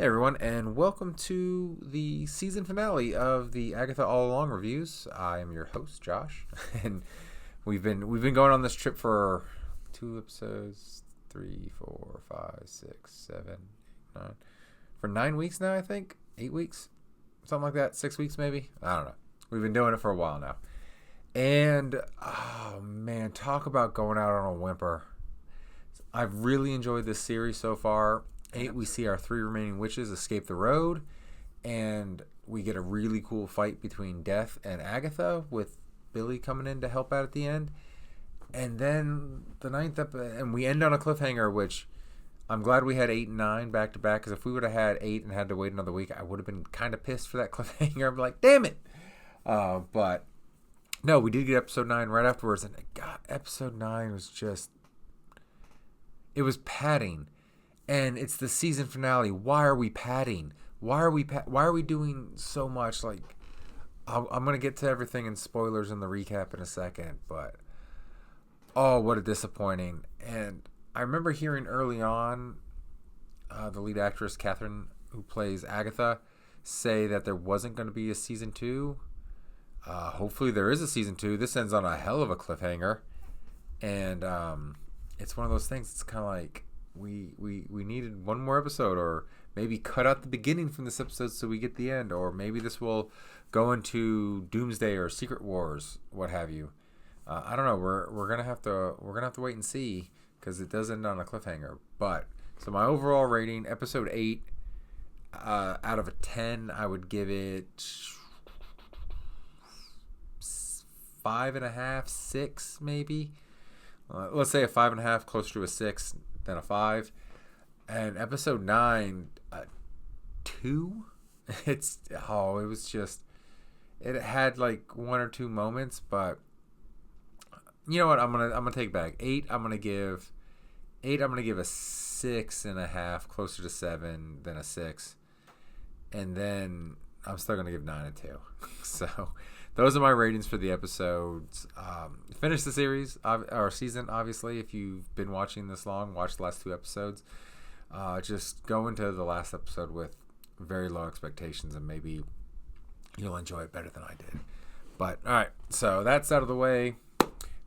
Hey everyone, and welcome to the season finale of the Agatha All Along reviews. I am your host, Josh, and we've been going on this trip for 2 episodes, 3, 4, 5, 6, 7, 8, 9, for 9 weeks now. I think 8 weeks, something like that. 6 weeks maybe. I don't know. We've been doing it for a while now, and oh man, talk about going out on a whimper. I've really enjoyed this series so far. We see our three remaining witches escape the road, and we get a really cool fight between Death and Agatha, with Billy coming in to help out at the end. And then the ninth episode, and we end on a cliffhanger, which I'm glad we had 8 and 9 back to back, because if we would have had 8 and had to wait another week, I would have been kind of pissed for that cliffhanger. I'm like, damn it! But no, we did get episode 9 right afterwards, and God, episode 9 was just, it was padding. And it's the season finale. Why are we padding? Why are we doing so much? Like, I'm gonna get to everything in spoilers in the recap in a second, but oh, what a disappointing. And I remember hearing early on the lead actress Catherine, who plays Agatha, say that there wasn't going to be a season 2. Hopefully there is a season 2. This ends on a hell of a cliffhanger, and it's one of those things. It's kind of like, we needed one more episode, or maybe cut out the beginning from this episode so we get the end, or maybe this will go into Doomsday or Secret Wars, what have you. I don't know. We're gonna have to wait and see, because it does end on a cliffhanger. But so my overall rating, episode 8, out of a 10, I would give it 5.5, 6 maybe. Let's say a 5.5, closer to a 6 than a 5. And episode 9, 2. It was just, it had like 1 or 2 moments, but you know what? I'm gonna take it back. 8. I'm gonna give a 6.5, closer to 7 than a 6, and then I'm still gonna give 9 and 2. So those are my ratings for the episodes. Finish the series, or season, obviously. If you've been watching this long, watch the last 2 episodes. Just go into the last episode with very low expectations, and maybe you'll enjoy it better than I did. But, alright, so that's out of the way.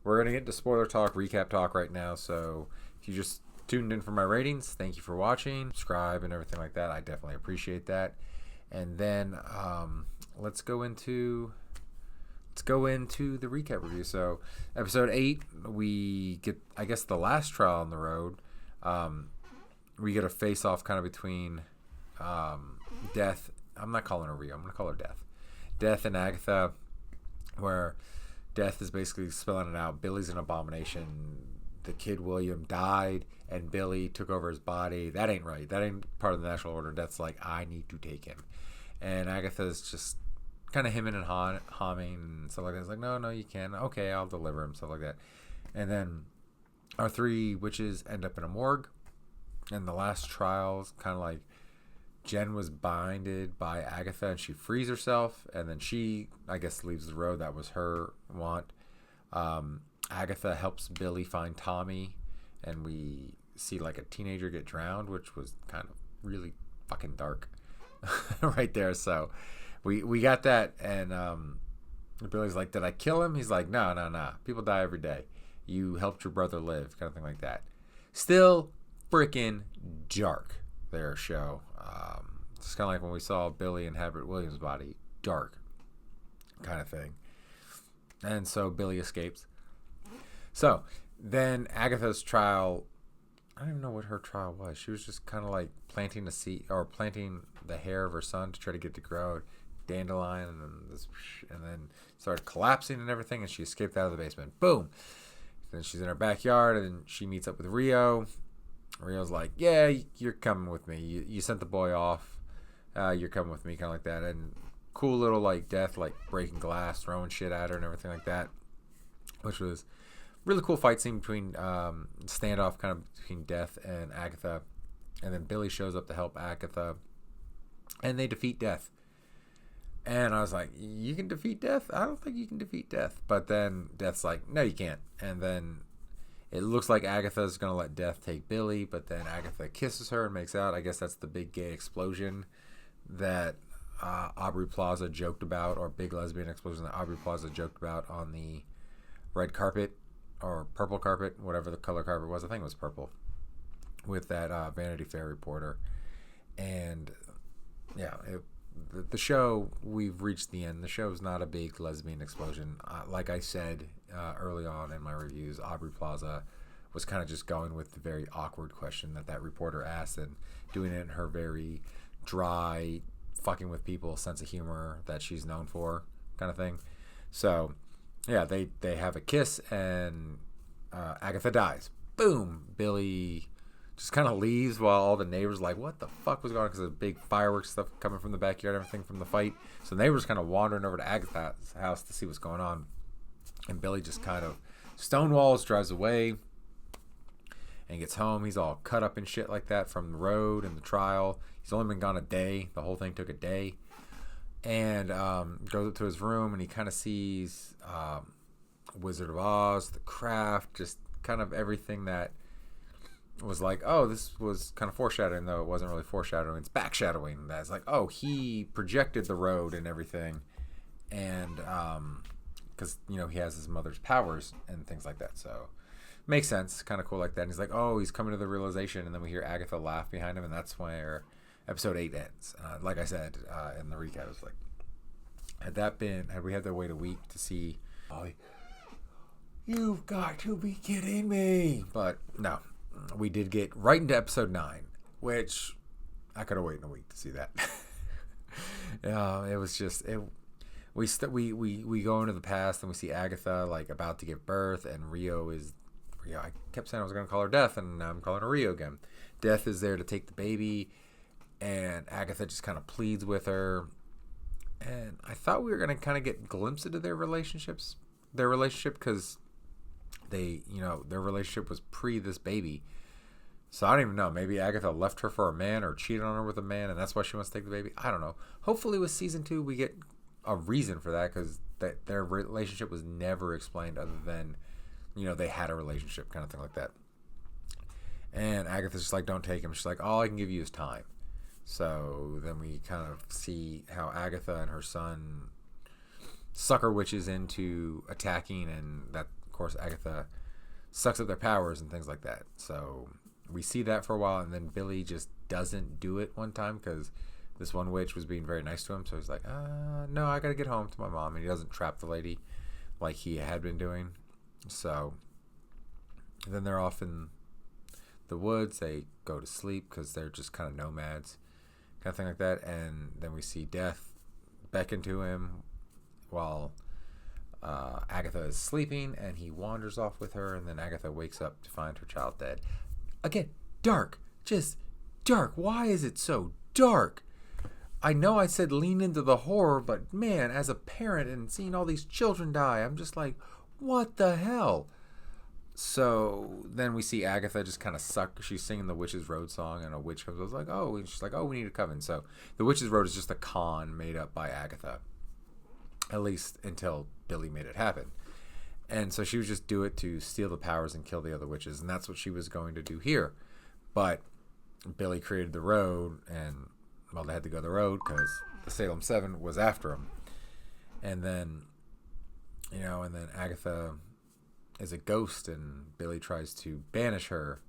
We're going to get into spoiler talk, recap talk right now. So if you just tuned in for my ratings, thank you for watching. Subscribe and everything like that. I definitely appreciate that. And then let's go into the recap review. So episode 8, we get, I guess, the last trial on the road. We get a face-off kind of between Death. I'm not calling her Rio. I'm going to call her Death. Death and Agatha, where Death is basically spelling it out. Billy's an abomination. The kid William died, and Billy took over his body. That ain't right. That ain't part of the National Order. Death's like, I need to take him. And Agatha's just kind of hemming and hawing and stuff like that. It's like, no, you can't. Okay, I'll deliver him, stuff like that. And then our 3 witches end up in a morgue. And the last trial's kind of like, Jen was binded by Agatha, and she frees herself, and then she, I guess, leaves the road. That was her want. Agatha helps Billy find Tommy, and we see like a teenager get drowned, which was kind of really fucking dark right there. So we got that, and Billy's like, did I kill him? He's like, no. People die every day. You helped your brother live, kind of thing like that. Still freaking dark, their show. It's kind of like when we saw Billy inhabit William's body. Dark kind of thing. And so Billy escapes. So then Agatha's trial, I don't even know what her trial was. She was just kind of like planting the seed, or planting the hair of her son to try to get to grow dandelion, and then started collapsing and everything, and she escaped out of the basement. Boom. Then she's in her backyard, and she meets up with Rio. Rio's like, yeah, you're coming with me. You sent the boy off. You're coming with me, kind of like that. And cool little like Death, like breaking glass, throwing shit at her and everything like that, which was really cool fight scene between standoff kind of between Death and Agatha. And then Billy shows up to help Agatha, and they defeat Death. And I was like, you can defeat Death? I don't think you can defeat Death. But then Death's like, no, you can't. And then It looks like Agatha's going to let Death take Billy, but then Agatha kisses her and makes out. I guess that's the big gay explosion that Aubrey Plaza joked about, or big lesbian explosion that Aubrey Plaza joked about on the red carpet or purple carpet, whatever the color carpet was. I think it was purple, with that Vanity Fair reporter. And yeah, the show, we've reached the end. The show's not a big lesbian explosion. Like I said early on in my reviews, Aubrey Plaza was kind of just going with the very awkward question that reporter asked and doing it in her very dry, fucking with people sense of humor that she's known for kind of thing. So yeah, they have a kiss and Agatha dies. Boom. Billy just kind of leaves while all the neighbors are like, what the fuck was going on? Because there's big fireworks stuff coming from the backyard, everything from the fight. So the neighbors kind of wandering over to Agatha's house to see what's going on. And Billy just kind of stonewalls, drives away, and gets home. He's all cut up and shit like that from the road and the trial. He's only been gone a day. The whole thing took a day. And goes up to his room, and he kind of sees Wizard of Oz, The Craft, just kind of everything that was like, oh, this was kind of foreshadowing, though it wasn't really foreshadowing. It's backshadowing. That's like, oh, he projected the road and everything. And because, you know, he has his mother's powers and things like that. So makes sense. Kind of cool like that. And he's like, oh, he's coming to the realization. And then we hear Agatha laugh behind him. And that's where episode 8 ends. Like I said in the recap, it was like, had we had to wait a week to see, oh, you've got to be kidding me. But no, we did get right into episode 9, which I could have waited a week to see that. It was just, we go into the past and we see Agatha like about to give birth, and Rio. I kept saying I was going to call her Death, and now I'm calling her Rio again. Death is there to take the baby, and Agatha just kind of pleads with her. And I thought we were going to kind of get glimpses into their relationship, because their relationship was pre this baby. So I don't even know. Maybe Agatha left her for a man or cheated on her with a man, and that's why she wants to take the baby. I don't know. Hopefully with season 2 we get a reason for that, because their relationship was never explained other than, you know, they had a relationship kind of thing like that. And Agatha's just like, don't take him. She's like, all I can give you is time. So then we kind of see how Agatha and her son sucker witches into attacking, and that, of course, Agatha sucks up their powers and things like that. So we see that for a while, and then Billy just doesn't do it one time because this one witch was being very nice to him. So he's like, no, I got to get home to my mom. And he doesn't trap the lady like he had been doing. So then they're off in the woods. They go to sleep because they're just kind of nomads, kind of thing like that. And then we see Death beckon to him while Agatha is sleeping, and he wanders off with her. And then Agatha wakes up to find her child dead. Again, dark, just dark. Why is it so dark? I know I said lean into the horror, but man, as a parent and seeing all these children die, I'm just like, what the hell? So then we see Agatha just kind of suck. She's singing the Witch's Road song, and a witch comes. I was like, oh, and she's like, oh, we need a coven. So the Witch's Road is just a con made up by Agatha, at least until Billy made it happen. And so she would just do it to steal the powers and kill the other witches, and that's what she was going to do here. But Billy created the road, and well, they had to go the road because the Salem 7 was after him. And then, and then Agatha is a ghost, and Billy tries to banish her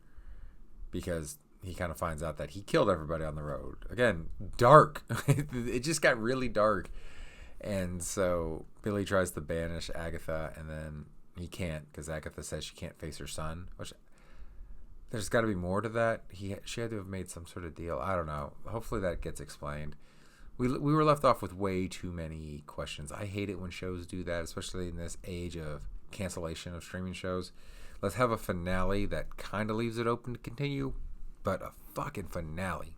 because he kind of finds out that he killed everybody on the road. Again, dark. It just got really dark. And so Billy tries to banish Agatha, and then he can't because Agatha says she can't face her son, which there's got to be more to that. She had to have made some sort of deal. I don't know. Hopefully that gets explained. We were left off with way too many questions. I hate it when shows do that, especially in this age of cancellation of streaming shows. Let's have a finale that kind of leaves it open to continue, but a fucking finale.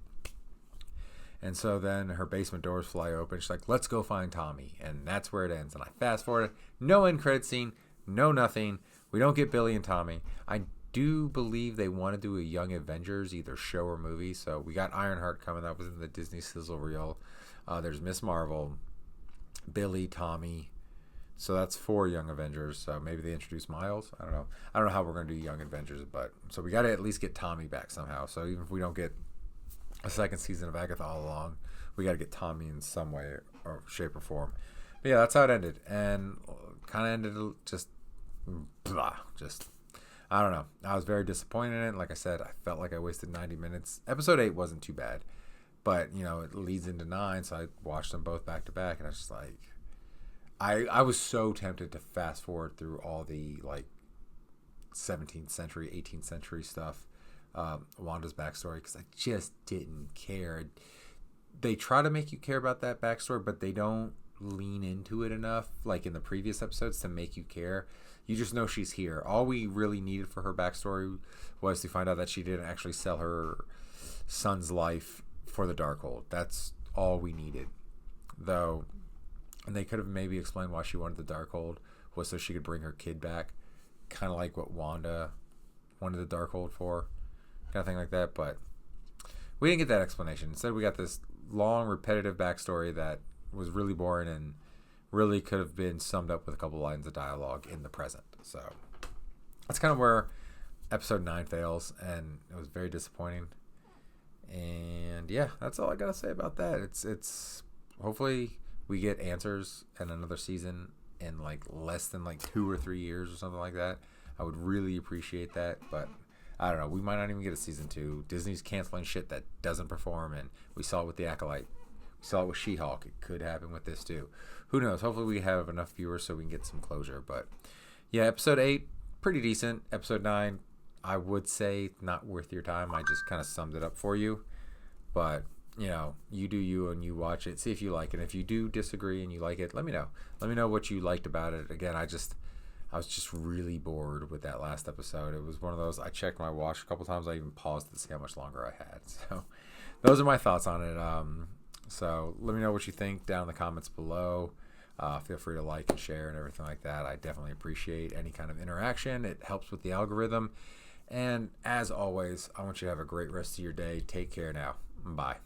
And so then her basement doors fly open. She's like, let's go find Tommy. And that's where it ends. And I fast forward. No end credit scene. No nothing. We don't get Billy and Tommy. I do believe they want to do a Young Avengers, either show or movie. So we got Ironheart coming. That was in the Disney sizzle reel. There's Miss Marvel, Billy, Tommy, So that's 4 Young Avengers. So maybe they introduce Miles. I don't know. I don't know how we're going to do Young Avengers, but so we got to at least get Tommy back somehow. So even if we don't get a second season of Agatha all along, we got to get Tommy in some way or shape or form. But yeah, that's how it ended, and kind of ended just blah, just. I don't know. I was very disappointed in it. Like I said, I felt like I wasted 90 minutes. Episode 8 wasn't too bad, but it leads into 9, so I watched them both back to back, and I was just like, I was so tempted to fast forward through all the like 17th century, 18th century stuff, Wanda's backstory, because I just didn't care. They try to make you care about that backstory, but they don't lean into it enough, like in the previous episodes, to make you care. You just know she's here. All we really needed for her backstory was to find out that she didn't actually sell her son's life for the Darkhold. That's all we needed, though. And they could have maybe explained why she wanted the Darkhold was so she could bring her kid back, kind of like what Wanda wanted the Darkhold for, kind of thing like that. But we didn't get that explanation. Instead, we got this long, repetitive backstory that was really boring and really could have been summed up with a couple lines of dialogue in the present. So that's kind of where episode 9 fails, and it was very disappointing. And yeah, that's all I gotta say about that. It's hopefully we get answers in another season in like less than like 2 or 3 years or something like that. I would really appreciate that, but I don't know. We might not even get a season 2. Disney's canceling shit that doesn't perform, and we saw it with The Acolyte. We saw it with She-Hulk. It could happen with this too. Who knows? Hopefully we have enough viewers so we can get some closure. But yeah, episode 8, pretty decent. Episode 9, I would say not worth your time. I just kind of summed it up for you. But you do you, and you watch it. See if you like it. If you do disagree and you like it, let me know. Let me know what you liked about it. Again, I was just really bored with that last episode. It was one of those, I checked my watch a couple times. I even paused to see how much longer I had. So those are my thoughts on it. So let me know what you think down in the comments below. Feel free to like and share and everything like that. I definitely appreciate any kind of interaction. It helps with the algorithm. And as always, I want you to have a great rest of your day. Take care now. Bye.